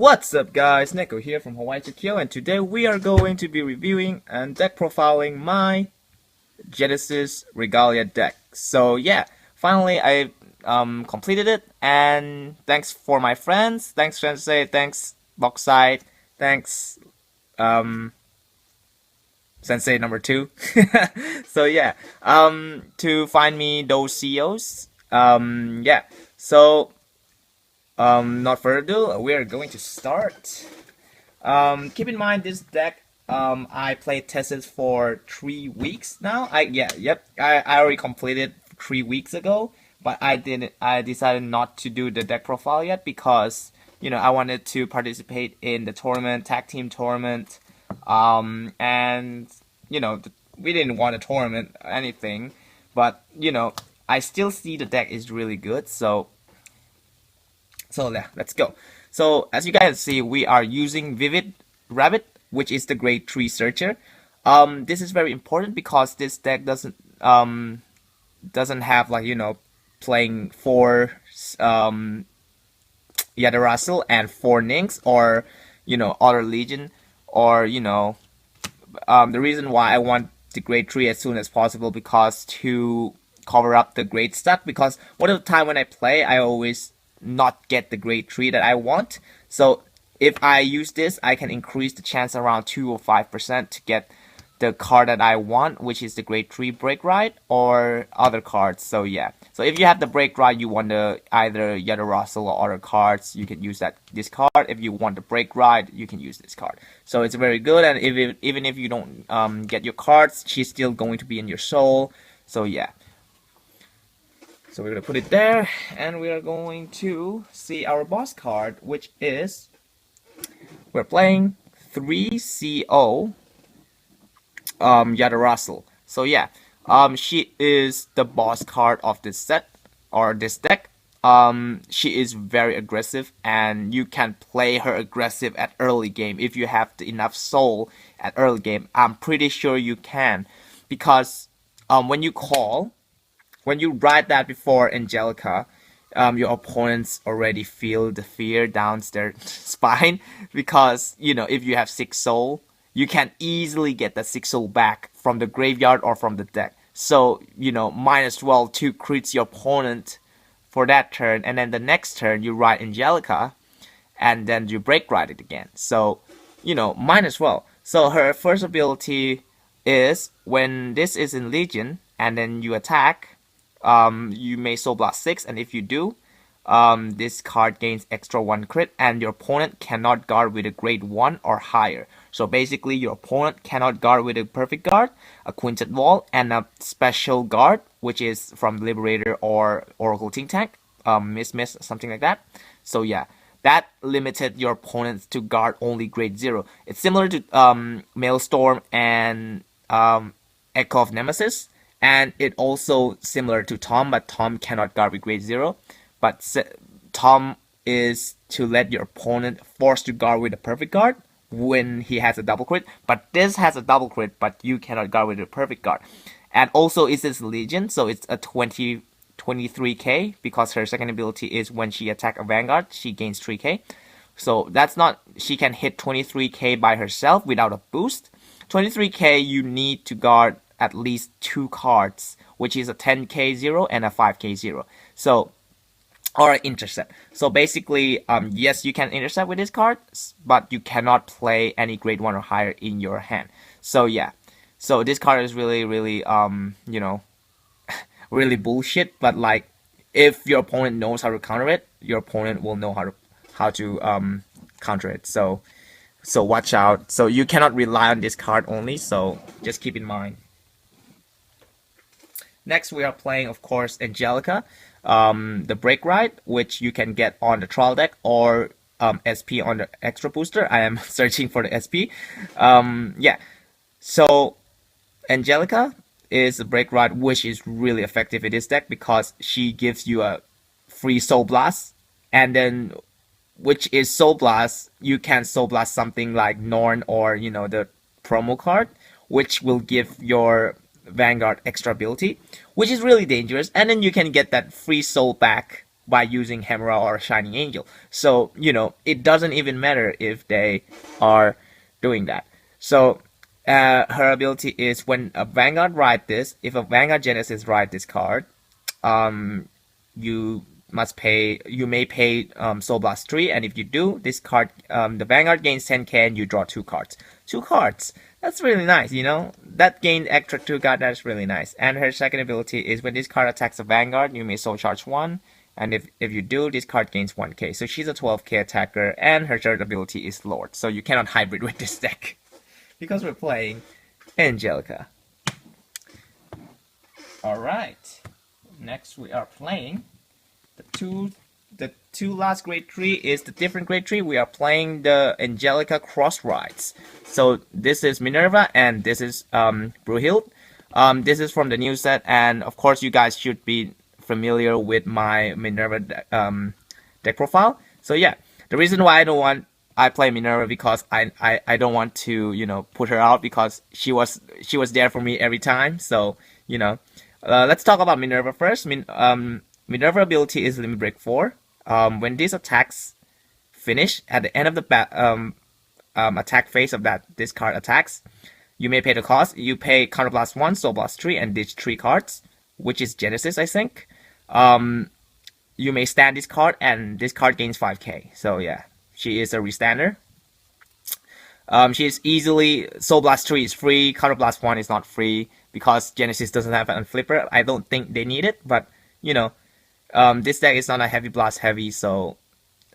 What's up guys, Neko here from Hawaii to Kyo, and today we are going to be reviewing and deck profiling my Genesis Regalia deck. So yeah, finally I completed it, and thanks for my friends, thanks Sensei, thanks Boxside, thanks Sensei number 2. So yeah, to find me those CEOs. Yeah, so not further ado, we are going to start. Keep in mind this deck. I played tested for 3 weeks now. I already completed 3 weeks ago, but I didn't. I decided not to do the deck profile yet because I wanted to participate in the tournament, tag team tournament, and we didn't want a tournament or anything, but I still see the deck is really good. So yeah, let's go. So as you guys see, we are using Vivid Rabbit, which is the grade 3 searcher. This is very important because this deck doesn't have playing 4 Yggdrasil and 4 Nynx or other Legion, or the reason why I want the grade 3 as soon as possible because to cover up the grade stuff, because one of the time when I play I always not get the grade 3 that I want. So if I use this, I can increase the chance around 2 or 5% to get the card that I want, which is the grade 3 break ride or other cards. So yeah, so if you have the break ride, you want the either Yggdrasil or other cards, you can use this card. If you want the break ride, you can use this card. So it's very good, and even if you don't get your cards, she's still going to be in your soul. So yeah. So we're going to put it there, and we are going to see our boss card, which is, we're playing 3CO Yggdrasil. So yeah, she is the boss card of this set, or this deck. She is very aggressive, and you can play her aggressive at early game. If you have enough soul at early game, I'm pretty sure you can, because when you write that before Angelica, your opponents already feel the fear down their spine, because if you have 6 soul, you can easily get the 6 soul back from the graveyard or from the deck. So -12 to crits your opponent for that turn, and then the next turn you write Angelica, and then you break write it again. So -12. So her first ability is when this is in Legion, and then you attack. You may Soul Blast 6, and if you do, this card gains extra 1 crit, and your opponent cannot guard with a grade 1 or higher. So basically, your opponent cannot guard with a perfect guard, a Quintet Wall, and a special guard, which is from Liberator or Oracle Think Tank, Miss, something like that. So yeah, that limited your opponents to guard only grade 0. It's similar to Maelstrom and Echo of Nemesis. And it also similar to Tom, but Tom cannot guard with grade 0. But Tom is to let your opponent force to guard with a perfect guard when he has a double crit. But this has a double crit, but you cannot guard with a perfect guard. And also it is Legion, so it's a 23k, because her second ability is when she attacks a Vanguard, she gains 3k. So that's not, she can hit 23k by herself without a boost. 23k you need to guard at least 2 cards, which is a 10k 0 and a 5k 0. So, or intercept. So basically, yes, you can intercept with this card, but you cannot play any grade 1 or higher in your hand. So yeah, so this card is really, really, really bullshit. But like, if your opponent knows how to counter it, your opponent will know how to counter it. So watch out. So you cannot rely on this card only. So just keep in mind. Next, we are playing, of course, Angelica, the Break Ride, which you can get on the trial deck or SP on the extra booster. I am searching for the SP. Yeah, so Angelica is a Break Ride, which is really effective in this deck because she gives you a free Soul Blast, and then which is Soul Blast, you can Soul Blast something like Norn or the promo card, which will give your Vanguard extra ability, which is really dangerous, and then you can get that free soul back by using Hammer or Shining Angel. So, it doesn't even matter if they are doing that. So, her ability is when a Vanguard ride this, if a Vanguard Genesis ride this card, you may pay Soul Blast 3, and if you do, this card, the Vanguard gains 10k and you draw 2 cards. 2 cards! That's really nice, That gained extra 2 cards, that's really nice. And her second ability is when this card attacks a Vanguard, you may Soul Charge 1, and if you do, this card gains 1k. So she's a 12k attacker, and her third ability is Lord. So you cannot hybrid with this deck. Because we're playing Angelica. Alright. Next we are playing the two last grade 3 is the different grade 3. We are playing the Angelica Cross Rides. So this is Minerva and this is Brunhild. This is from the new set, and of course you guys should be familiar with my Minerva deck profile. So yeah, the reason why I play Minerva because I don't want to put her out because she was there for me every time. So let's talk about Minerva first. Minerva ability is Limit Break 4. When these attacks finish at the end of the attack phase of this card attacks, you may pay the cost. You pay Counter Blast 1, Soul Blast 3, and ditch 3 cards, which is Genesis, I think. You may stand this card, and this card gains 5k. So yeah, she is a restander. She is easily Soul Blast 3 is free, Counter Blast 1 is not free because Genesis doesn't have an Unflipper. I don't think they need it, but this deck is not a heavy blast heavy, so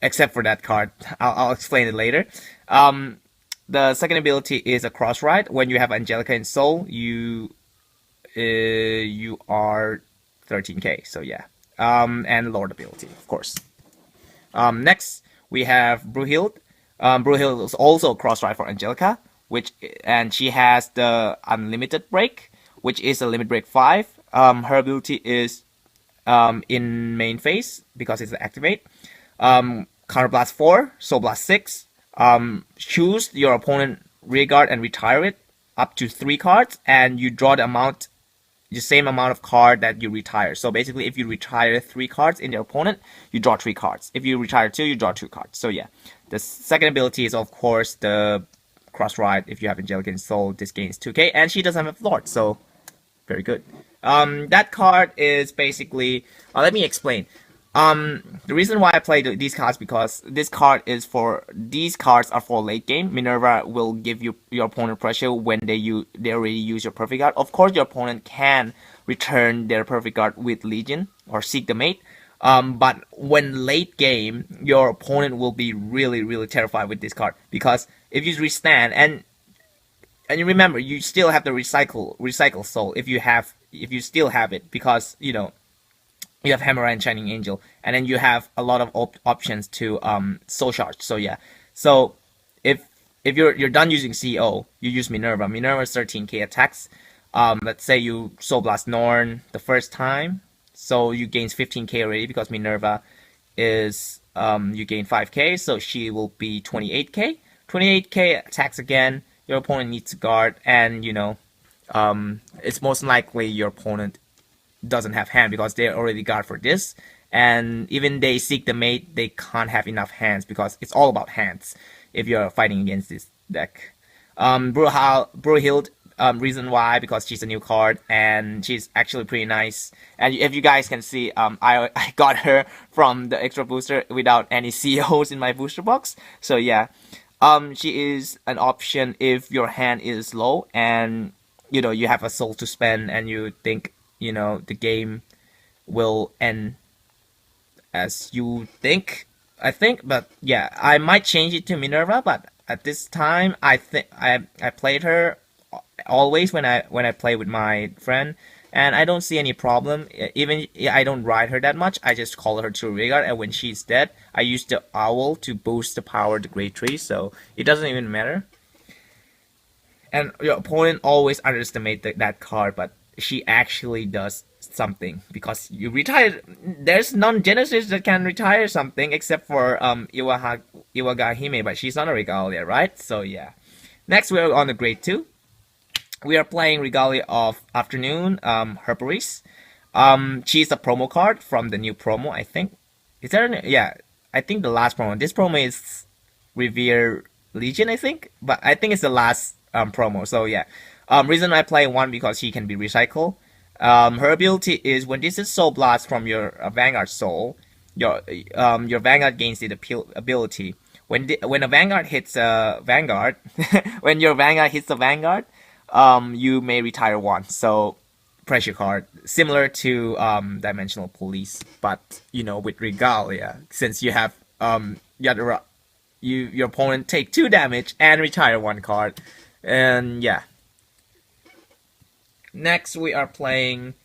except for that card, I'll explain it later. The second ability is a Cross Ride. When you have Angelica in Soul, you are 13k. So yeah, and Lord ability, of course. Next we have Brunhild. Brunhild is also a Cross Ride for Angelica, and she has the Unlimited Break, which is a Limit Break 5. Her ability is in main phase because it's an activate. Counter Blast 4, Soul Blast 6. Choose your opponent rear guard and retire it up to 3 cards, and you draw the same amount of card that you retire. So basically, if you retire 3 cards in your opponent, you draw 3 cards. If you retire 2, you draw 2 cards. So yeah, the second ability is of course the Cross Ride. If you have Angelica in Soul, this gains 2k, and she doesn't have Lord, so very good. That card is basically, let me explain. The reason why I play these cards because these cards are for late game. Minerva will give your opponent pressure when they already use your Perfect Guard. Of course, your opponent can return their Perfect Guard with Legion or Seek the Mate. But when late game, your opponent will be really, really terrified with this card because if you restand and you remember, you still have the recycle soul if you still have it because you have Hammer and Shining Angel, and then you have a lot of options to soul charge. So yeah, so if you're done using CO, you use Minerva. Minerva's 13k attacks. Let's say you Soul Blast Norn the first time, so you gain 15k already because Minerva is you gain 5k, so she will be 28k. 28k attacks again. Your opponent needs to guard, and it's most likely your opponent doesn't have hand because they already guard for this, and even they Seek the Mate, they can't have enough hands because it's all about hands if you're fighting against this deck. Brunhild, reason why, because she's a new card and she's actually pretty nice, and if you guys can see, I got her from the extra booster without any COs in my booster box. So yeah, she is an option if your hand is low and you have a soul to spend and you think the game will end as you think, I think. But yeah, I might change it to Minerva, but at this time I think I played her always when I play with my friend, and I don't see any problem. Even I don't ride her that much, I just call her to Regalia, and when she's dead I use the owl to boost the power of the grade 3, so it doesn't even matter. And your opponent always underestimate that card, but she actually does something because you retire. There's non-Genesis that can retire something except for Iwagahime, but she's not a Regalia, right? So yeah. Next we're on the grade 2. We are playing Regalia of Afternoon, Herperis. She's a promo card from the new promo, I think. Is there any, yeah, I think the last promo. This promo is Revere Legion, I think. But I think it's the last promo. So yeah. Reason I play one because she can be recycled. Her ability is when this is Soul Blast from your Vanguard Soul, your Vanguard gains the ability. When a Vanguard hits a Vanguard, when your Vanguard hits a Vanguard, you may retire one. So pressure card, similar to Dimensional Police, but with Regalia, since you have your opponent take 2 damage and retire 1 card, and yeah. Next we are playing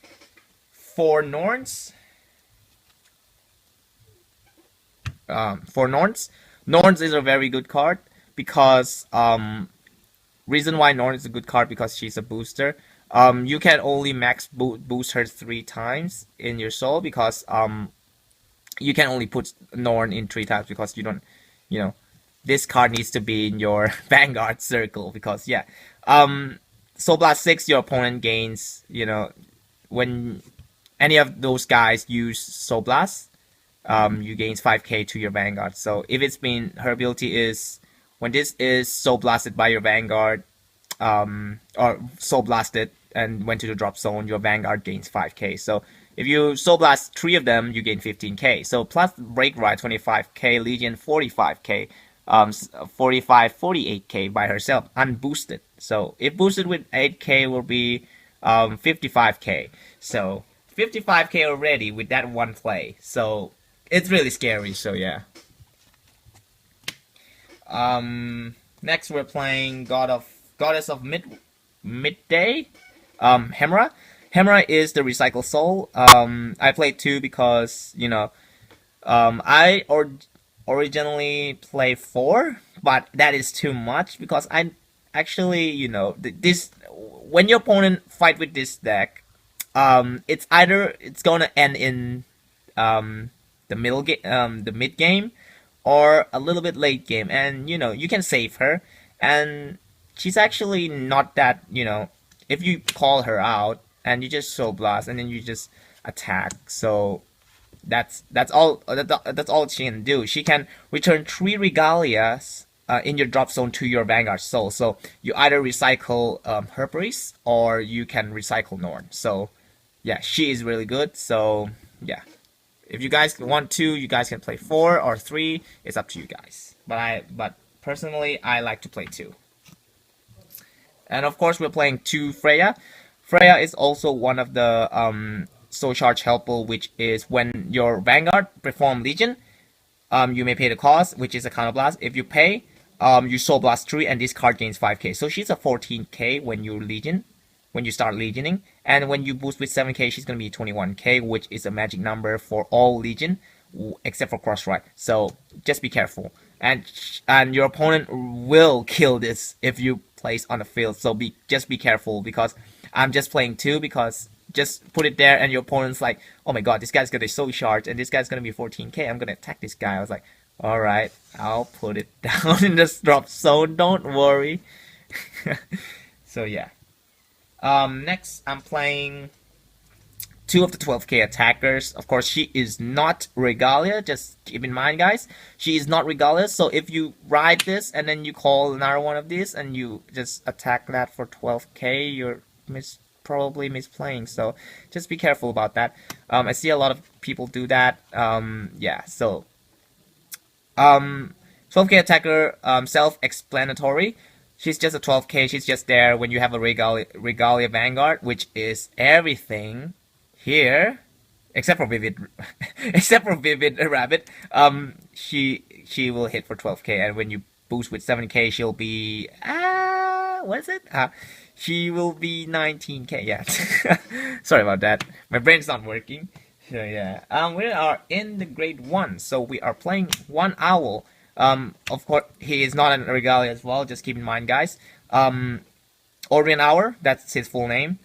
4 Norns. For Norns, Norns is a very good card because reason why Norn is a good card because she's a booster. You can only max boost her 3 times in your soul because you can only put Norn in 3 times because you don't, this card needs to be in your Vanguard circle because yeah. Soul Blast 6, your opponent gains, when any of those guys use Soul Blast, you gains 5k to your Vanguard. So if it's been, her ability is when this is Soul Blasted by your Vanguard, or Soul Blasted and went to the drop zone, your Vanguard gains 5k. So if you Soul Blast 3 of them, you gain 15k. So plus Break Ride 25k, Legion 45k, 48k by herself, unboosted. So if boosted with 8k will be 55k. So 55k already with that one play. So it's really scary. So yeah. Next we're playing Goddess of Midday, Hemra. Hemra is the Recycle Soul. I played 2 because I originally play 4, but that is too much because I actually this when your opponent fight with this deck, it's either it's gonna end in the mid game or a little bit late game, and you can save her, and she's actually not that if you call her out and you just Soul Blast and then you just attack, so that's all she can do. She can return 3 Regalias in your drop zone to your Vanguard Soul. So you either recycle Herperis or you can recycle Norn. So yeah, she is really good. So yeah, if you guys want to, you guys can play 4 or 3. It's up to you guys. But personally, I like to play 2. And of course, we're playing 2 Freya. Freya is also one of the Soul Charge helper, which is when your Vanguard perform Legion, you may pay the cost, which is a counter blast. If you pay, you Soul Blast 3 and this card gains 5k. So she's a 14k when you Legion, when you start Legioning. And when you boost with 7k, she's going to be 21k, which is a magic number for all Legion, except for Crossride. So just be careful. And your opponent will kill this if you place on the field. So just be careful, because I'm just playing 2 because just put it there and your opponent's like, oh my god, this guy's gonna be so charged and this guy's gonna be 14k, I'm gonna attack this guy. I was like, alright, I'll put it down in the drop zone, don't worry. So yeah. Next I'm playing 2 of the 12k attackers. Of course, she is not Regalia, just keep in mind guys, she is not Regalia. So if you ride this and then you call another one of these and you just attack that for 12k, you're probably misplaying, so just be careful about that. I see a lot of people do that. Yeah, so 12k attacker, self-explanatory. She's just a 12k, she's just there when you have a Regalia Vanguard, which is everything here except for Vivid except for Vivid Rabbit. She will hit for 12k, and when you boost with 7k, she'll be what is it? She will be 19k. Yeah. Sorry about that. My brain's not working. So yeah. We are in the grade 1, so we are playing 1 Owl. Of course, he is not an Regalia as well. Just keep in mind, guys. Orion Hour. That's his full name.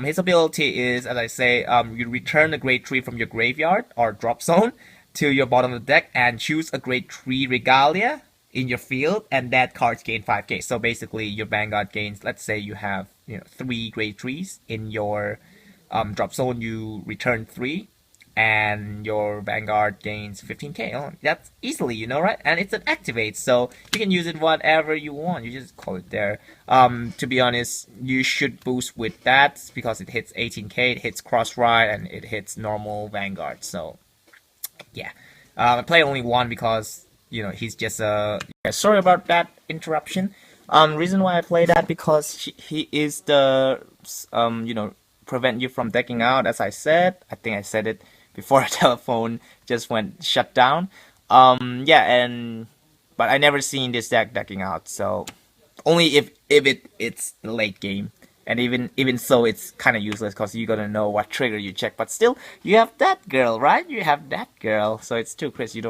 His ability is, as I say, you return a grade 3 from your graveyard or drop zone to your bottom of the deck and choose a grade 3 Regalia in your field, and that cards gain 5k. So basically your Vanguard gains, let's say you have 3 grade 3s in your drop zone, you return 3 and your Vanguard gains 15k. Oh, that's easily, you know, right? And it's an activate, so you can use it whatever you want. You just call it there. To be honest, you should boost with that because it hits 18k, it hits cross ride, and it hits normal Vanguard. So yeah, I play only one because he's just a. Yeah, sorry about that interruption. Reason why I play that because he is the prevent you from decking out, as I said. I think I said it before the telephone just went shut down. Yeah, and but I never seen this deck decking out, so only if it's the late game. And even so, it's kind of useless because you gotta know what trigger you check. But still, you have that girl, right? You have that girl, so it's 2 crits. You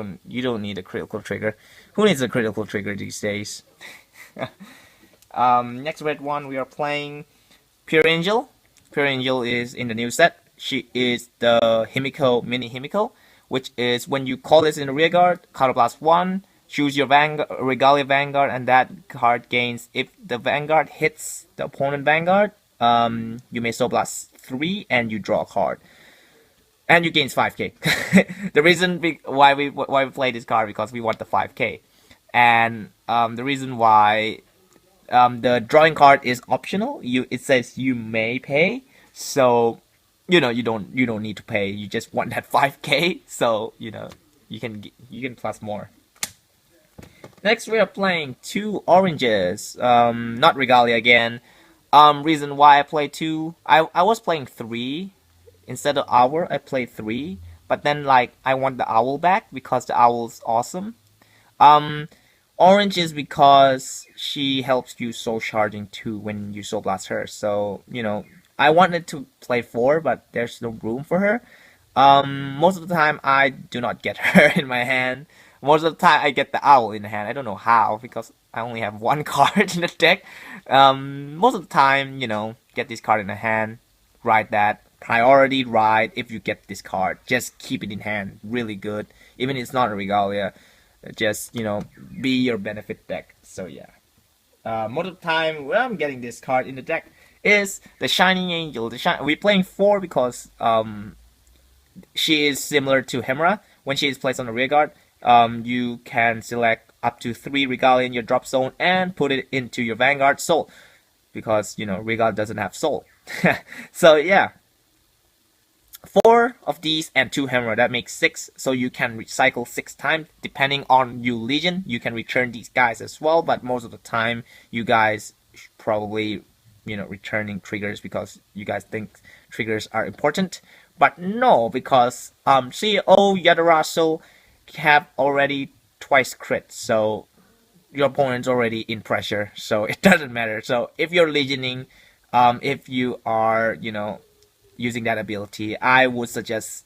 don't need a critical trigger. Who needs a critical trigger these days? Next red one, we are playing Pure Angel. Pure Angel is in the new set. She is the Himiko mini Himiko, which is when you call this in the rear guard, counterblast 1. Choose your Regalia Vanguard, and that card gains. If the Vanguard hits the opponent Vanguard, you may Soul Blast 3 and you draw a card. And you gain 5k. The reason why we play this card because we want the 5k. And the reason why the drawing card is optional. It says you may pay. So you don't need to pay. You just want that 5k. So you can plus more. Next, we are playing 2 oranges. Not Regalia again. Reason why I play 2. I was playing 3 instead of Owl. I played 3, but then I want the Owl back because the Owl's awesome. Orange is because she helps you soul charging too when you soul blast her. So I wanted to play 4, but there's no room for her. Most of the time I do not get her in my hand. Most of the time I get the Owl in the hand. I don't know how because I only have 1 card in the deck. Most of the time, get this card in the hand, ride that. Priority ride if you get this card. Just keep it in hand. Really good. Even if it's not a Regalia. Just, be your benefit deck. So yeah. Most of the time when I'm getting this card in the deck is the Shining Angel. We're playing 4 because she is similar to Hemra. When she is placed on the rear guard, you can select up to 3 Regalia in your drop zone and put it into your Vanguard soul. Because, Regalia doesn't have soul. So yeah. 4 of these and 2 Hemra, that makes 6. So you can recycle 6 times. Depending on you Legion, you can return these guys as well. But most of the time, you guys probably, returning triggers because you guys think triggers are important. But no, because CEO Yadaraso have already twice crit. So your opponent's already in pressure. So it doesn't matter. So if you're Legioning, if you are, using that ability, I would suggest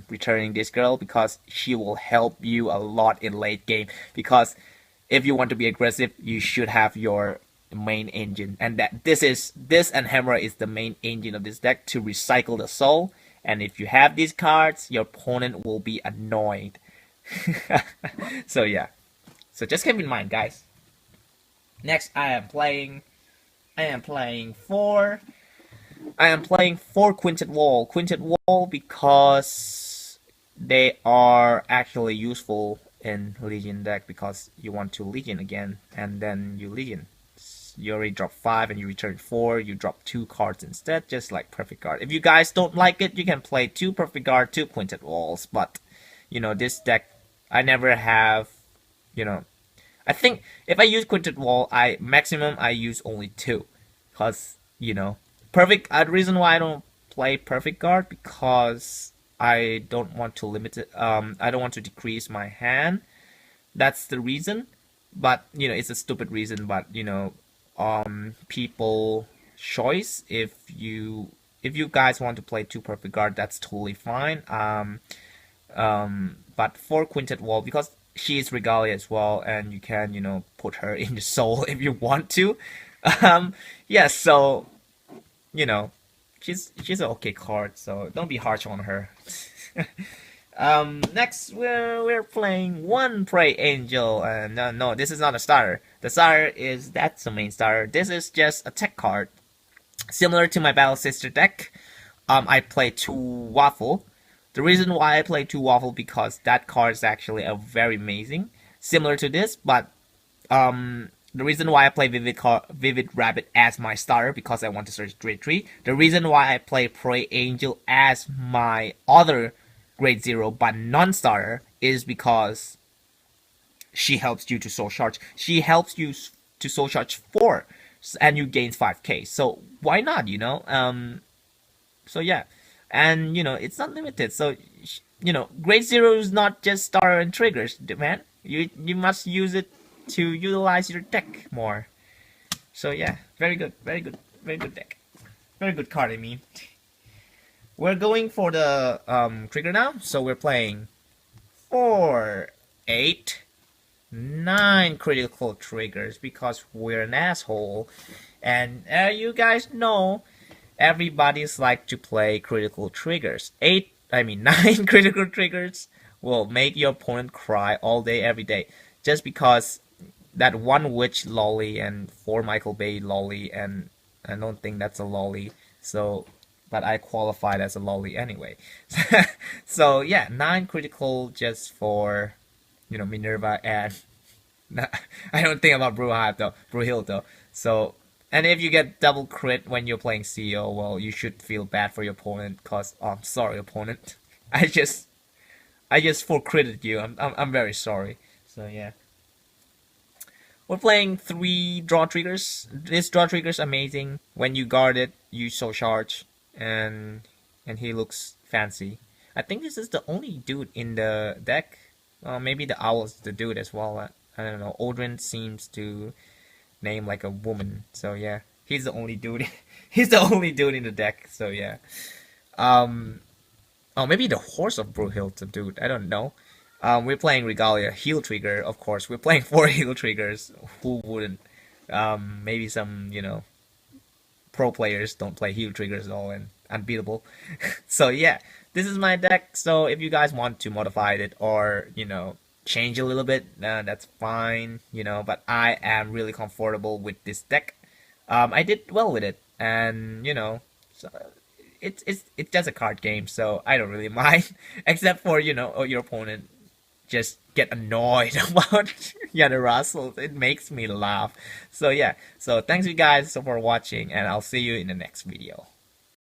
returning this girl because she will help you a lot in late game. Because if you want to be aggressive, you should have your main engine, and this and Hemra is the main engine of this deck to recycle the soul. And if you have these cards, your opponent will be annoyed. So yeah, so just keep in mind, guys. Next, I am playing 4. I am playing 4 Quintet Wall. Quintet Wall because they are actually useful in Legion deck because you want to Legion again and then you Legion. You already drop 5 and you return 4. You drop 2 cards instead, just like Perfect Guard. If you guys don't like it, you can play 2 Perfect Guard, 2 Quintet Walls. But this deck, I never have. I think if I use Quintet Wall, maximum I use only 2, because Perfect. The reason why I don't play Perfect Guard because I don't want to limit it. I don't want to decrease my hand. That's the reason. But it's a stupid reason. But people choice. If you guys want to play 2 Perfect Guard, that's totally fine. But for Quintet Wall, because she is Regalia as well, and you can put her in the soul if you want to. Yeah. So. She's an okay card, so don't be harsh on her. Next we're playing 1 Prey Angel, and no, this is not a starter. The starter that's the main starter. This is just a tech card, similar to my Battle Sister deck. I play 2 Waffle. The reason why I play 2 Waffle because that card is actually a very amazing, similar to this, but the reason why I play Vivid Rabbit as my starter because I want to search grade 3. The reason why I play Prey Angel as my other grade 0 but non-starter is because she helps you to soul charge. She helps you to soul charge 4 and you gain 5k. So why not, you know? So yeah. And you know, it's not limited. So you know, grade 0 is not just starter and triggers, man. You must use it to utilize your deck more. So yeah, very good, very good, very good deck. Very good card, I mean. We're going for the trigger now. So we're playing 4, 8, 9 critical triggers because we're an asshole. And you guys know everybody's like to play critical triggers. 9 critical triggers will make your opponent cry all day, every day. Just because that 1 witch lolly and 4 Michael Bay lolly, and I don't think that's a lolly. So, but I qualified as a lolly anyway. So yeah, 9 critical just for, you know, Minerva and I don't think about Brewhill though. So, and if you get double crit when you're playing CO, well, you should feel bad for your opponent, cause I'm sorry, opponent. I just full critted you. I'm very sorry. So yeah. We're playing 3 draw triggers. This draw trigger is amazing. When you guard it, you soul charge, and he looks fancy. I think this is the only dude in the deck. Maybe the owl is the dude as well. I don't know. Aldrin seems to name like a woman. So yeah, he's the only dude. He's the only dude in the deck. So yeah. Oh, maybe the horse of Brewhill's a dude. I don't know. We're playing Regalia heal trigger, of course. We're playing 4 heal triggers. Who wouldn't? Maybe some, you know, pro players don't play heal triggers at all and unbeatable. So yeah, this is my deck. So if you guys want to modify it or, you know, change a little bit, that's fine, you know. But I am really comfortable with this deck. I did well with it, and you know, so it's just a card game, so I don't really mind. Except for, you know, your opponent just get annoyed about Yana Russell. It makes me laugh. So yeah. So thanks you guys for watching, and I'll see you in the next video.